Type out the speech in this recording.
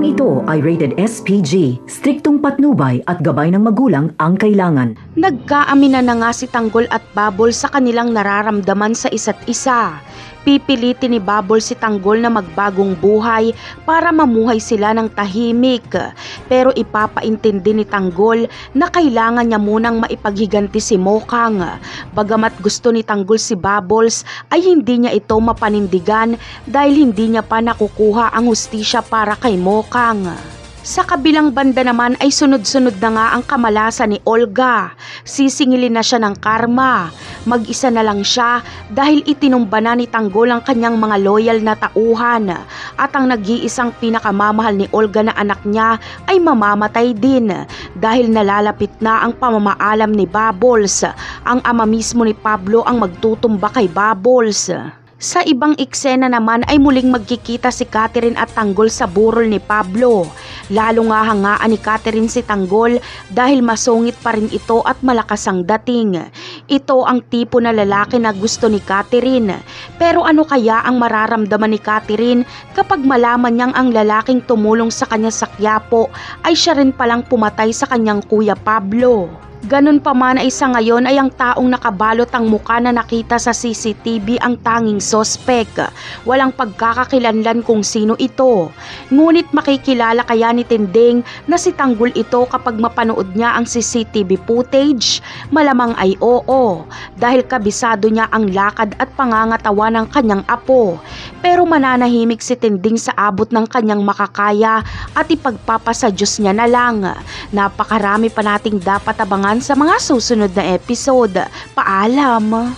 Programang ito ay rated SPG, striktong patnubay at gabay ng magulang ang kailangan. Nagkaaminan na nga si Tanggol at Bubble sa kanilang nararamdaman sa isa't isa. Pipilitin ni Bubble si Tanggol na magbagong buhay para mamuhay sila ng tahimik. Pero ipapaintindi ni Tanggol na kailangan niya munang maipaghiganti si Mokang. Bagamat gusto ni Tanggol si Bubbles ay hindi niya ito mapanindigan dahil hindi niya pa nakukuha ang hustisya para kay Mokang. Sa kabilang banda naman ay sunod-sunod na nga ang kamalasan ni Olga. Sisingilin na siya ng karma. Mag-isa na lang siya dahil itinumba na ni Tanggol ang kanyang mga loyal na tauhan. At ang nag-iisang pinakamamahal ni Olga na anak niya ay mamamatay din dahil nalalapit na ang pamamaalam ni Bubbles. Ang ama mismo ni Pablo ang magtutumba kay Bubbles. Sa ibang eksena naman ay muling magkikita si Catherine at Tanggol sa burol ni Pablo. Lalo nga hangaan ni Catherine si Tanggol dahil masungit pa rin ito at malakas ang dating. Ito ang tipo na lalaki na gusto ni Catherine. Pero ano kaya ang mararamdaman ni Catherine kapag malaman niyang ang lalaking tumulong sa kanya sa Quiapo ay siya rin palang pumatay sa kanyang kuya Pablo? Ganun pa man ay sa ngayon ay ang taong nakabalot ang muka na nakita sa CCTV ang tanging sospek. Walang pagkakakilanlan kung sino ito. Ngunit makikilala kaya ni Tinding na si Tanggol ito kapag mapanood niya ang CCTV footage? Malamang ay oo, dahil kabisado niya ang lakad at pangangatawa ng kanyang apo. Pero mananahimik si Tinding sa abot ng kanyang makakaya at ipagpapasa Diyos niya na lang. Napakarami pa nating dapat abangan sa mga susunod na episode. Paalam!